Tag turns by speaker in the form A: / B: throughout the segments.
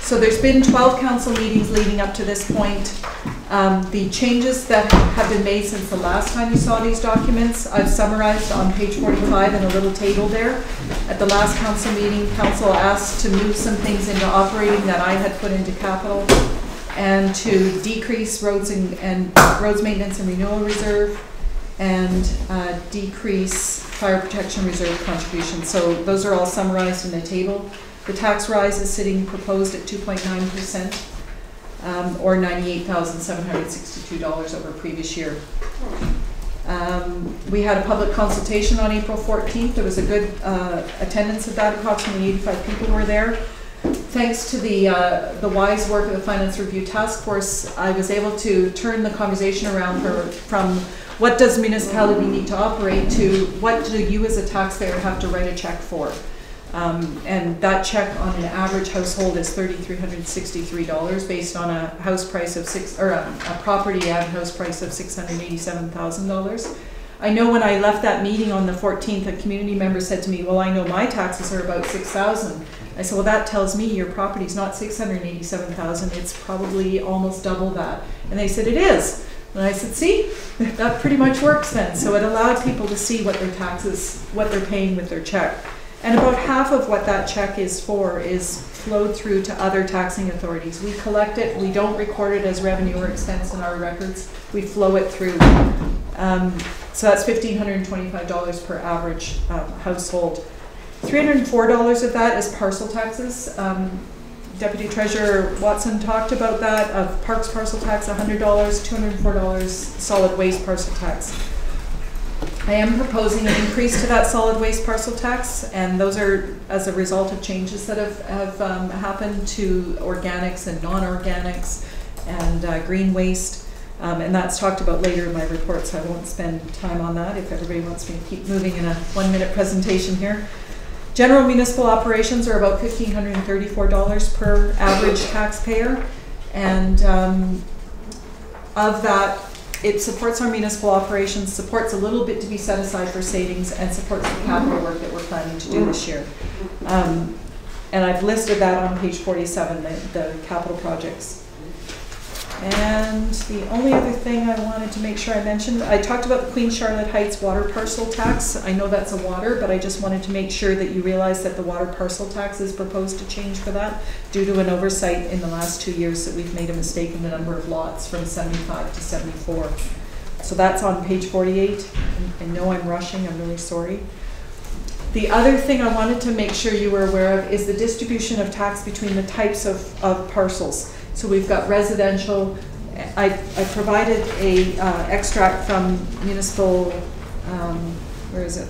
A: So there's been 12 council meetings leading up to this point. The changes that have been made since the last time you saw these documents, I've summarized on page 45 in a little table there. At the last council meeting, council asked to move some things into operating that I had put into capital, and to decrease roads roads maintenance and renewal reserve, and decrease fire protection reserve contributions. So those are all summarized in a table. The tax rise is sitting proposed at 2.9%, or $98,762 over previous year. We had a public consultation on April 14th. There was a good attendance of that. Approximately 85 people were there. Thanks to the wise work of the Finance Review Task Force, I was able to turn the conversation around from what does municipality need to operate to what do you as a taxpayer have to write a check for. And that check on an average household is $3,363 based on a house price of a property and house price of $687,000. I know when I left that meeting on the 14th, a community member said to me, well, I know my taxes are about $6,000. I said, well, that tells me your property's not $687,000, it's probably almost double that. And they said, it is. And I said, see, that pretty much works then. So it allowed people to see what their taxes, what they're paying with their check. And about half of what that check is for is flowed through to other taxing authorities. We collect it, we don't record it as revenue or expense in our records, we flow it through. So that's $1,525 per average household. $304 of that is parcel taxes. Deputy Treasurer Watson talked about that, of parks parcel tax, $100, $204 solid waste parcel tax. I am proposing an increase to that solid waste parcel tax, and those are as a result of changes that have happened to organics and non-organics and green waste, and that's talked about later in my report, so I won't spend time on that if everybody wants me to keep moving in a 1-minute presentation here. General municipal operations are about $1,534 per average taxpayer, and of that, it supports our municipal operations, supports a little bit to be set aside for savings, and supports the capital work that we're planning to do this year. And I've listed that on page 47, the capital projects. And the only other thing I wanted to make sure I mentioned, I talked about the Queen Charlotte Heights water parcel tax. I know that's a water, but I just wanted to make sure that you realize that the water parcel tax is proposed to change for that due to an oversight in the last 2 years that we've made a mistake in the number of lots from 75 to 74. So that's on page 48. I know I'm rushing, I'm really sorry. The other thing I wanted to make sure you were aware of is the distribution of tax between the types of parcels. So we've got residential. I provided a extract from municipal, where is it?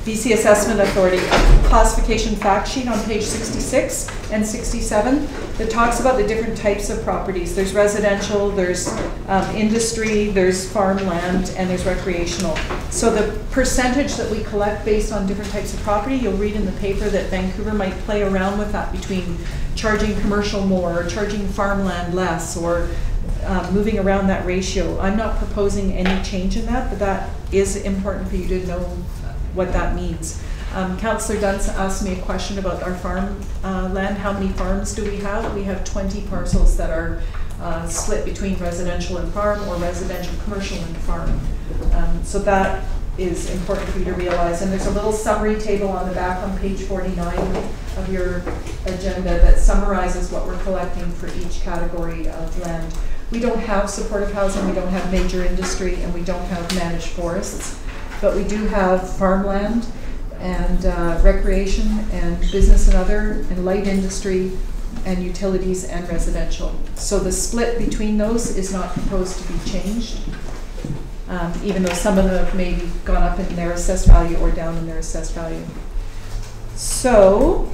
A: BC Assessment Authority, a classification fact sheet on page 66 and 67 that talks about the different types of properties. There's residential, there's industry, there's farmland, and there's recreational. So the percentage that we collect based on different types of property, you'll read in the paper that Vancouver might play around with that between charging commercial more, or charging farmland less, or moving around that ratio. I'm not proposing any change in that, but that is important for you to know what that means. Councillor Dunn asked me a question about our farm land. How many farms do we have? We have 20 parcels that are split between residential and farm, or residential, commercial, and farm. So that is important for you to realize. And there's a little summary table on the back on page 49 of your agenda that summarizes what we're collecting for each category of land. We don't have supportive housing, we don't have major industry, and we don't have managed forests, but we do have farmland and recreation and business and other, and light industry and utilities and residential. So the split between those is not proposed to be changed, even though some of them have maybe gone up in their assessed value or down in their assessed value. So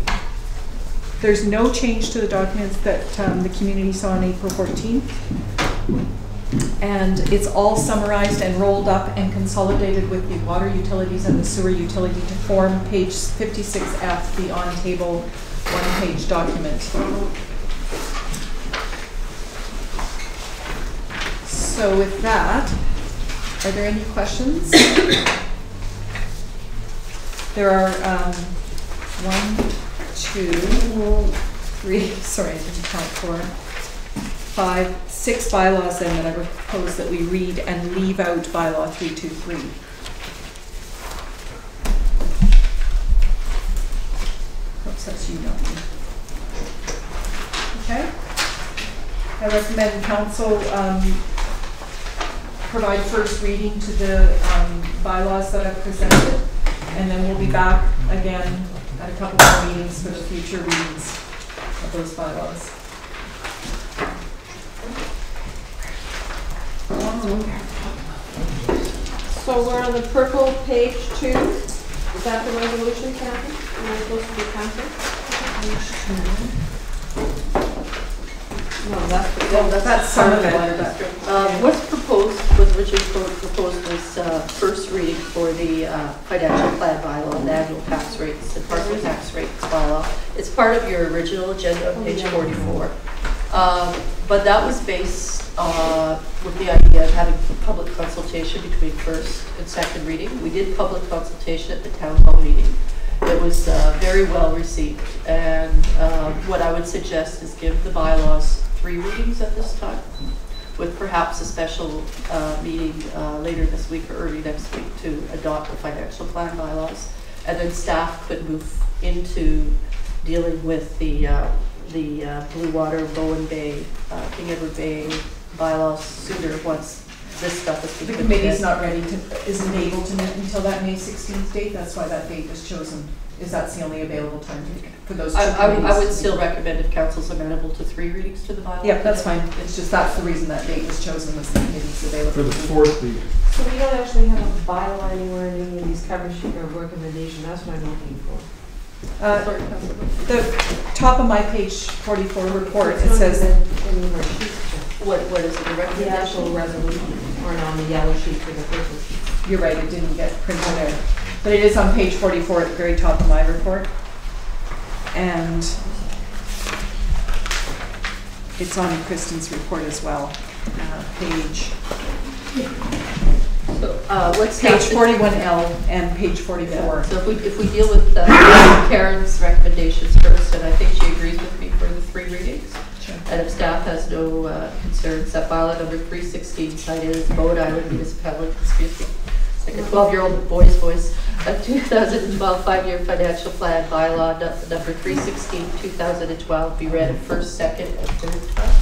A: there's no change to the documents that the community saw on April 14th. And it's all summarized and rolled up and consolidated with the water utilities and the sewer utility to form page 56F, the on-table one-page document. So with that, are there any questions? There are 1, 2, six bylaws then that I propose that we read and leave out bylaw 323. Oops, that's you, not me. Okay. I recommend council provide first reading to the bylaws that I've presented, and then we'll be back again at a couple more meetings for the future readings of those bylaws.
B: So we're on the purple page 2. Is that the resolution, Kathy? Am I supposed to be counting? Page 2. No,
A: that's some of it.
C: What's proposed, was originally proposed was first reading for the financial plan bylaw and annual tax rates and parcel tax rates bylaw. It's part of your original agenda on page 44. But that was based with the idea of having public consultation between first and second reading. We did public consultation at the town hall meeting. It was very well received, and what I would suggest is give the bylaws 3 readings at this time, with perhaps a special meeting later this week or early next week to adopt the financial plan bylaws, and then staff could move into dealing with the Blue Water, Bowen Bay, King Edward Bay bylaws sooner once this stuff is.
A: The committee's not ready to, isn't able to meet until that May 16th date. That's why that date was chosen. Is that's the only available time for those two committees?
C: I would still recommend if council's amenable to 3 readings to the bylaw.
A: Yep, that's fine. It's just that's the reason that date was chosen, was the committee's available.
D: For the 4th reading.
B: So we don't actually have a bylaw anywhere in any of these cover sheet or recommendation. That's what I'm looking for.
A: The top of my page 44 report, it says
C: what is it, the
B: the
C: recommendation?
B: actual resolution, or on the yellow sheet for the purple sheet.
A: you're right, it didn't get printed out. But it is on page 44 at the very top of my report. And it's on Kristen's report as well. Page
C: What's
A: page 41L and page 44.
C: Yeah. So if we deal with Karen's recommendations first, and I think she agrees with me for the 3 readings.
A: Sure.
C: And if staff has no concerns, that bylaw number 316 cited as Bowen Island Municipality, excuse me, it's like a 12-year-old boy's voice, a 2012 5-year financial plan bylaw number 316, 2012 be read at first, second, and third time.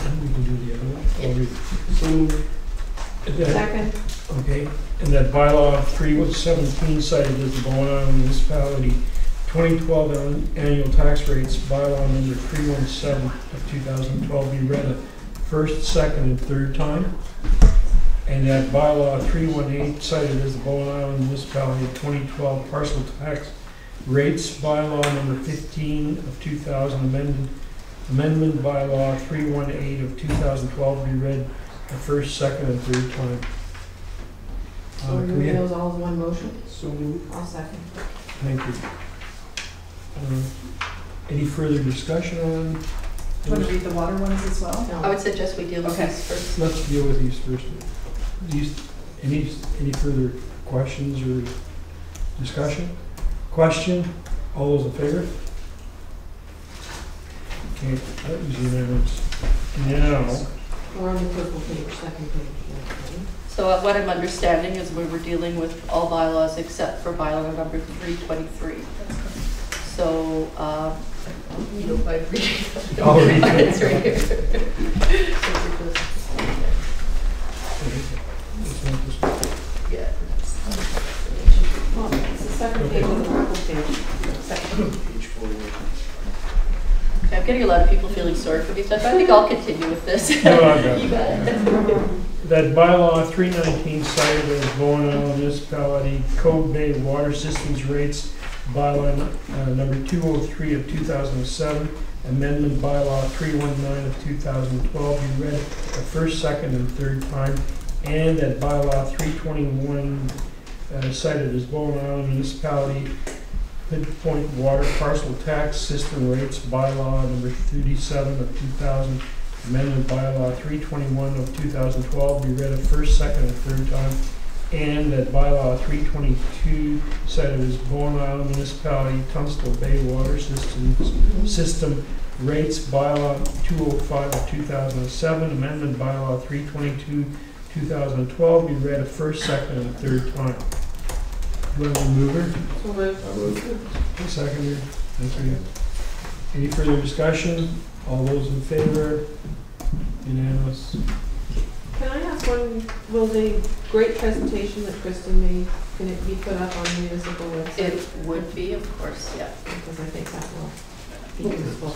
D: And we can do the other one.
C: Yeah.
D: So,
B: Second.
D: okay, and that bylaw 317 cited as the Bowen Island Municipality 2012 annual tax rates, bylaw number 317 of 2012 be read a first, second, and third time. And that bylaw 318 cited as the Bowen Island Municipality 2012 parcel tax rates, bylaw number 15 of 2000 amendment bylaw 318 of 2012 be read the first, second, and third time.
B: So we're
D: Can we
B: doing
D: have-
B: those all as one motion?
D: So moved.
B: I'll second.
D: Thank you. Any further discussion on
A: Do you want to read the water ones as well?
B: No.
C: I would suggest we deal with
A: Okay.
C: these first.
D: Let's deal with these first. Any further questions or discussion? Question? All those in favor? Okay, that was unanimous. Now,
B: We're on the purple page, second page. Okay.
C: So what I'm understanding is we were dealing with all bylaws except for bylaw number 323. So, you don't mind reading?
D: I'll read it.
C: It's right here. Yeah.
B: Well, it's the second page of the purple page.
C: Okay, I'm getting a lot of people feeling sorry for me, so I think I'll continue with this.
D: No, I got it.
C: You got it.
D: that bylaw 319 cited as Bowen Island Municipality Code Bay Water Systems Rates, bylaw number 203 of 2007, amendment bylaw 319 of 2012 be read the first, second, and third time, and that bylaw 321 cited as Bowen Island Municipality Midpoint Water Parcel Tax System Rates, bylaw number 37 of 2000, amendment bylaw 321 of 2012 be read a first, second, and third time, and that bylaw 322 cited as Bowen Island Municipality Tunstall Bay Water System rates bylaw 205 of 2007, amendment bylaw 322 2012 be read a first, second, and third time. Do I have a mover?
B: So moved.
D: A seconder. Thank you. Any further discussion? All those in favor? Unanimous.
B: Can I ask one, will the great presentation that Kristen made, can it be put up on the municipal website?
C: It would be, of course, yeah.
B: Because I think that will be useful.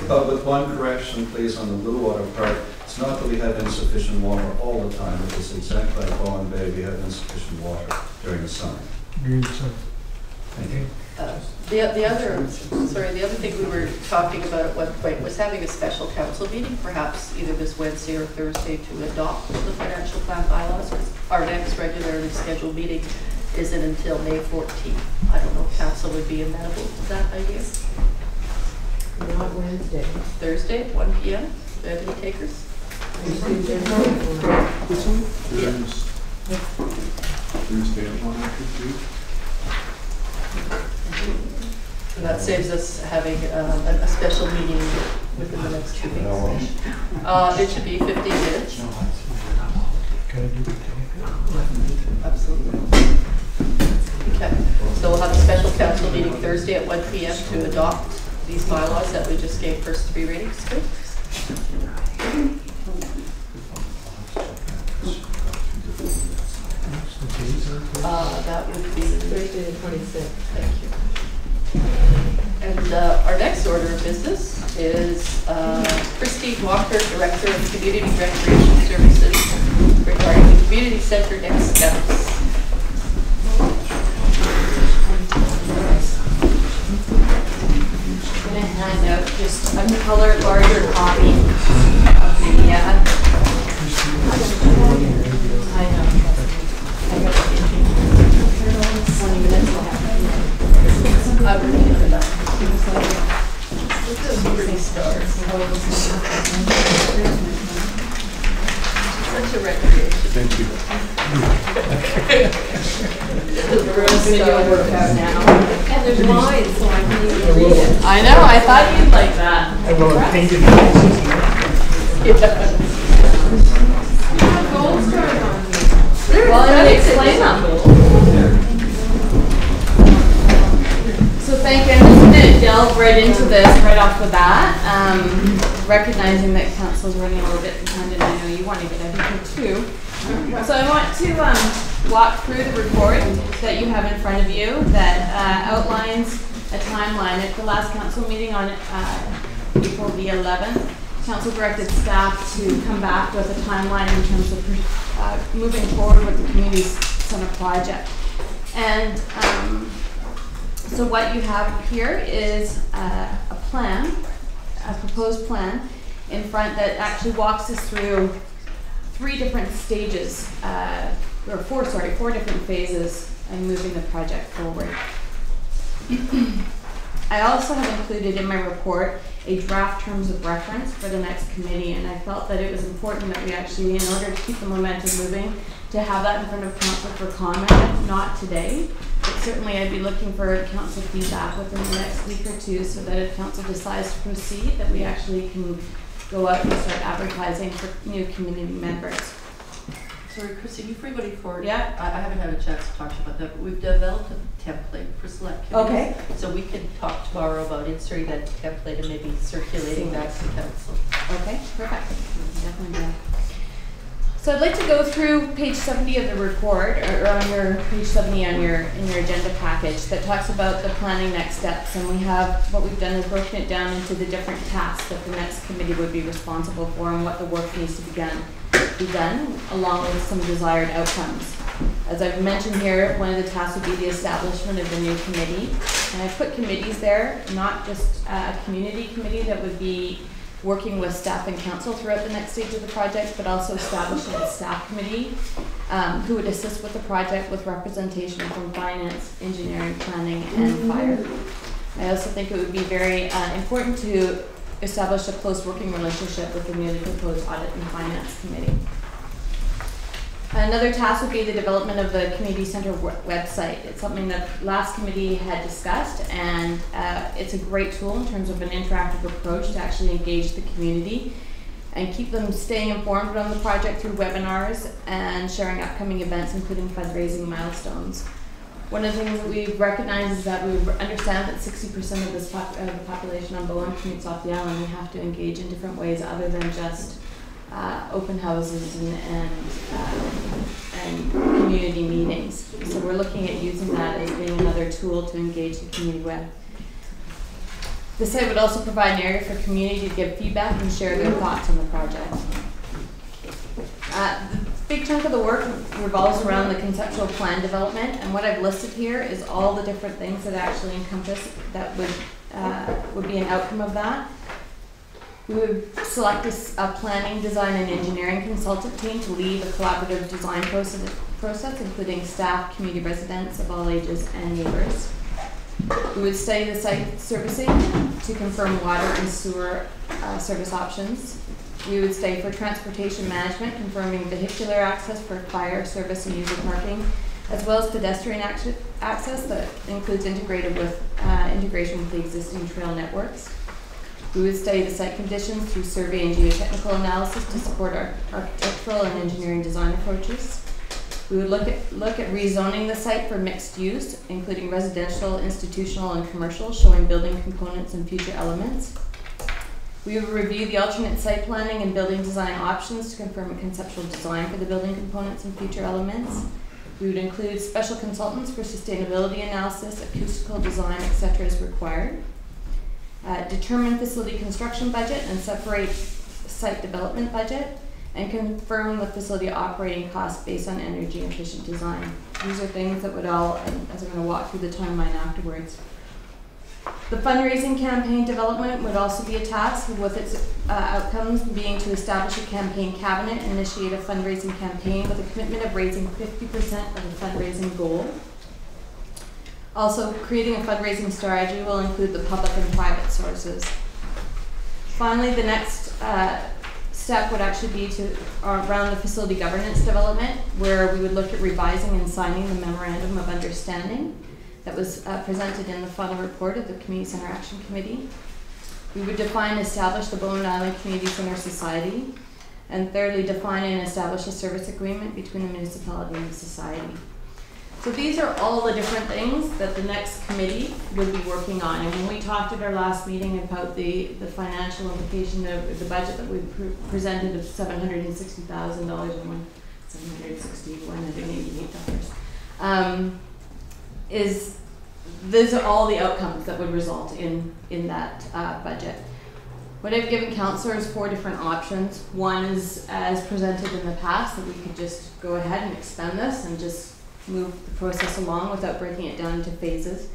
E: But with one correction, please, on the blue water part, it's not that we have insufficient water all the time. It is exactly like Bowen Bay, we have insufficient water during the summer.
D: During the summer.
E: Thank you.
C: The other thing we were talking about at one point was having a special council meeting, perhaps either this Wednesday or Thursday, to adopt the financial plan bylaws, because our next regularly scheduled meeting isn't until May 14th. I don't know if council would be amenable to that idea.
B: Not Wednesday.
C: Thursday at 1 p.m. Do you have any takers?
B: Tuesday.
F: This one?
C: Yeah.
F: Thursday at 1 after 2.
C: And that saves us having a special meeting within the next 2 weeks. It should be 15 minutes.
D: Can I do it?
C: Absolutely. Okay, so we'll have a special council meeting Thursday at 1 p.m. to adopt these bylaws that we just gave first 3 readings to. That would be
B: Thursday the 26th.
C: Thank you. And our next order of business is Christine Walker, Director of Community Recreation Services, regarding the community center next steps.
G: I'm going to hand out just a color larger copy of the I know. I got 20 minutes left.
C: I'm ready for that. This is pretty stars. Such a recreation.
F: Thank you.
G: Video workout now.
B: And there's lines, so I can even read it.
G: I know, I thought you'd like that.
D: I will have painted
C: Yeah.
B: Gold stars on here.
G: Well, I'm going to explain them. So thank you. I'm just going to delve right into this right off the bat, recognizing that council's running a little bit behind and I know you want to get everything too. So I want to walk through the report that you have in front of you that outlines a timeline. At the last council meeting on April the 11th, council directed staff to come back with a timeline in terms of moving forward with the community center project. And so what you have here is a plan, a proposed plan in front that actually walks us through 3 different stages, or 4 different phases in moving the project forward. I also have included in my report a draft terms of reference for the next committee, and I felt that it was important that we actually, in order to keep the momentum moving, to have that in front of council for comment, not today, but certainly I'd be looking for council feedback within the next week or 2 so that if council decides to proceed, that we actually can go out and start advertising for new community members.
C: Sorry, Chrissy, before you go any forward,
G: Yeah.
C: I haven't had a chance to talk to you about that, but we've developed a template for select committees.
G: Okay.
C: So we can talk tomorrow about inserting that template and maybe circulating that to council.
G: Okay, perfect. Definitely do that. So I'd like to go through page 70 of the report, or on your page 70 on your agenda package that talks about the planning next steps. And we have, what we've done is broken it down into the different tasks that the next committee would be responsible for and what the work needs to be done along with some desired outcomes. As I've mentioned here, one of the tasks would be the establishment of the new committee. And I've put committees there, not just a community committee that would be working with staff and council throughout the next stage of the project, but also establishing a staff committee who would assist with the project with representation from finance, engineering, planning, and fire. I also think it would be very important to establish a close working relationship with the newly proposed audit and finance committee. Another task would be the development of the community center website. It's something that last committee had discussed, and it's a great tool in terms of an interactive approach to actually engage the community and keep them staying informed on the project through webinars and sharing upcoming events, including fundraising milestones. One of the things that we've recognized is that we understand that 60% of this the population on Bowen commutes off the island. We have to engage in different ways other than just open houses and community meetings. So we're looking at using that as being another tool to engage the community with. The site would also provide an area for community to give feedback and share their thoughts on the project. The big chunk of the work revolves around the conceptual plan development, and what I've listed here is all the different things that actually encompass that would be an outcome of that. We would select a planning, design, and engineering consultant team to lead a collaborative design process, including staff, community residents of all ages, and neighbors. We would study the site servicing to confirm water and sewer service options. We would study for transportation management, confirming vehicular access for fire, service, and user parking, as well as pedestrian access that includes integration with the existing trail networks. We would study the site conditions through survey and geotechnical analysis to support our architectural and engineering design approaches. We would look at rezoning the site for mixed use, including residential, institutional, and commercial, showing building components and future elements. We would review the alternate site planning and building design options to confirm a conceptual design for the building components and future elements. We would include special consultants for sustainability analysis, acoustical design, etc. as required. Determine facility construction budget and separate site development budget, and confirm the facility operating costs based on energy efficient design. These are things that would all, as I'm going to walk through the timeline afterwards. The fundraising campaign development would also be a task, with its outcomes being to establish a campaign cabinet, initiate a fundraising campaign with a commitment of raising 50% of the fundraising goal. Also, creating a fundraising strategy will include the public and private sources. Finally, the next step would actually be to around the facility governance development, where we would look at revising and signing the memorandum of understanding that was presented in the final report of the Community Center Action Committee. We would define and establish the Bowen Island Community Center Society, and thirdly, define and establish a service agreement between the municipality and the society. So these are all the different things that the next committee would be working on. And when we talked at our last meeting about the financial implication of the budget that we presented of $760,000 and $188, these are all the outcomes that would result in that budget. What I've given councillors 4 different options. One is, as presented in the past, that we could just go ahead and expend this and just move the process along without breaking it down into phases.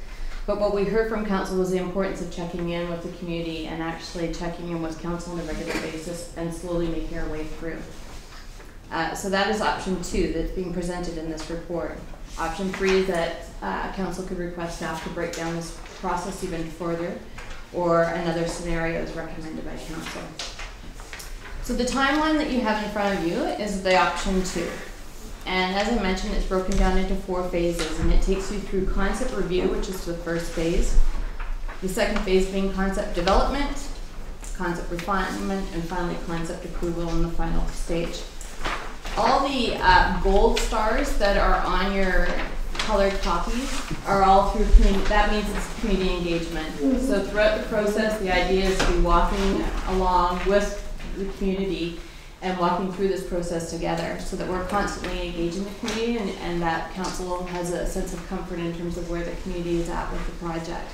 G: But what we heard from council was the importance of checking in with the community and actually checking in with council on a regular basis and slowly making our way through. So that is option 2 that's being presented in this report. Option 3 is that council could request staff to break down this process even further, or another scenario is recommended by council. So the timeline that you have in front of you is the option 2. And as I mentioned, it's broken down into 4 phases, and it takes you through concept review, which is the first phase. The second phase being concept development, concept refinement, and finally concept approval in the final stage. All the gold stars that are on your colored copies are all through community. That means it's community engagement. So throughout the process, the idea is to be walking along with the community and walking through this process together, so that we're constantly engaging the community, and that council has a sense of comfort in terms of where the community is at with the project.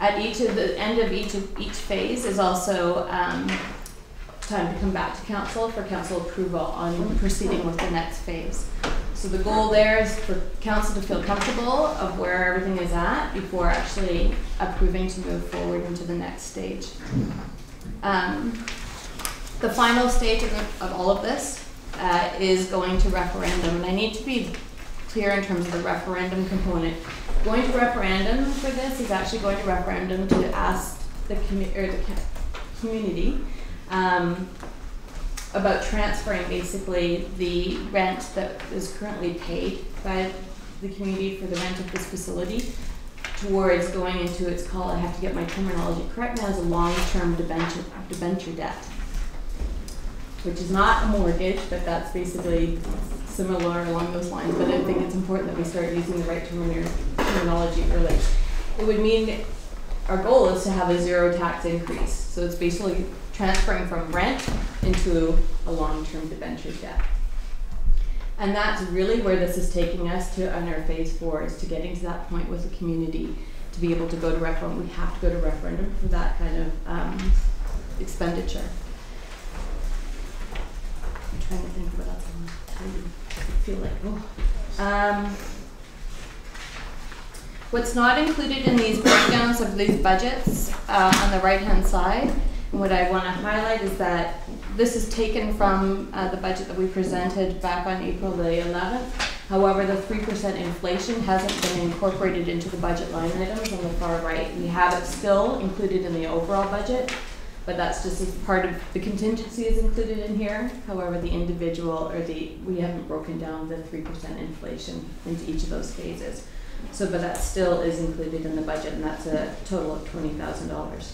G: At the end of each phase is also time to come back to council for council approval on proceeding with the next phase. So the goal there is for council to feel comfortable of where everything is at before actually approving to move forward into the next stage. The final stage of all of this is going to referendum, and I need to be clear in terms of the referendum component. Going to referendum for this is actually going to referendum to ask the community about transferring basically the rent that is currently paid by the community for the rent of this facility towards going into, it's called, I have to get my terminology correct now, as a long-term debenture debt, which is not a mortgage, but that's basically similar along those lines. But I think it's important that we start using the right terminology early. It would mean our goal is to have a zero tax increase. So it's basically transferring from rent into a long-term debenture debt. And that's really where this is taking us to on our phase 4, is to getting to that point with the community to be able to go to referendum. We have to go to referendum for that kind of expenditure. I'm trying to think what else I want to feel like. Oh. What's not included in these breakdowns of these budgets on the right-hand side, and what I want to highlight is that this is taken from the budget that we presented back on April the 11th. However, the 3% inflation hasn't been incorporated into the budget line items on the far right. We have it still included in the overall budget, but that's just as part of the contingency is included in here. However, the individual, or we haven't broken down the 3% inflation into each of those phases. So, but that still is included in the budget, and that's a total of $20,000.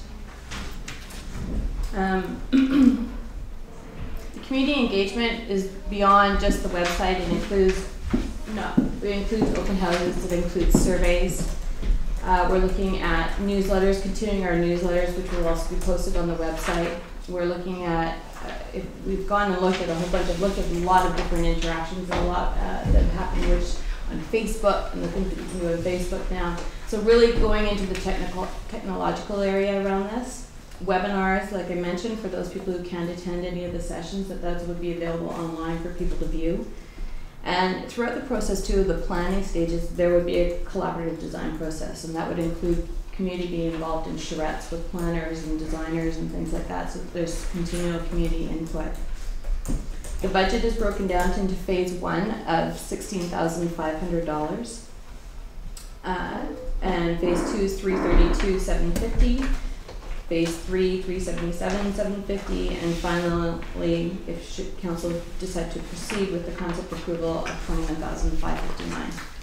G: The community engagement is beyond just the website. It includes, it includes open houses, it includes surveys. We're looking at newsletters, continuing our newsletters, which will also be posted on the website. We're looking at, if we've gone and looked at a lot of different interactions and a lot that have happened, which on Facebook, and the things that you can do on Facebook now. So really going into the technological area around this. Webinars, like I mentioned, for those people who can't attend any of the sessions, that would be available online for people to view. And throughout the process too, the planning stages, there would be a collaborative design process, and that would include community being involved in charrettes with planners and designers and things like that, so there's continual community input. The budget is broken down into phase 1 of $16,500, and phase 2 is $332,750. Phase 3, $377,750, and finally, if council decide to proceed with the concept approval of $21,559.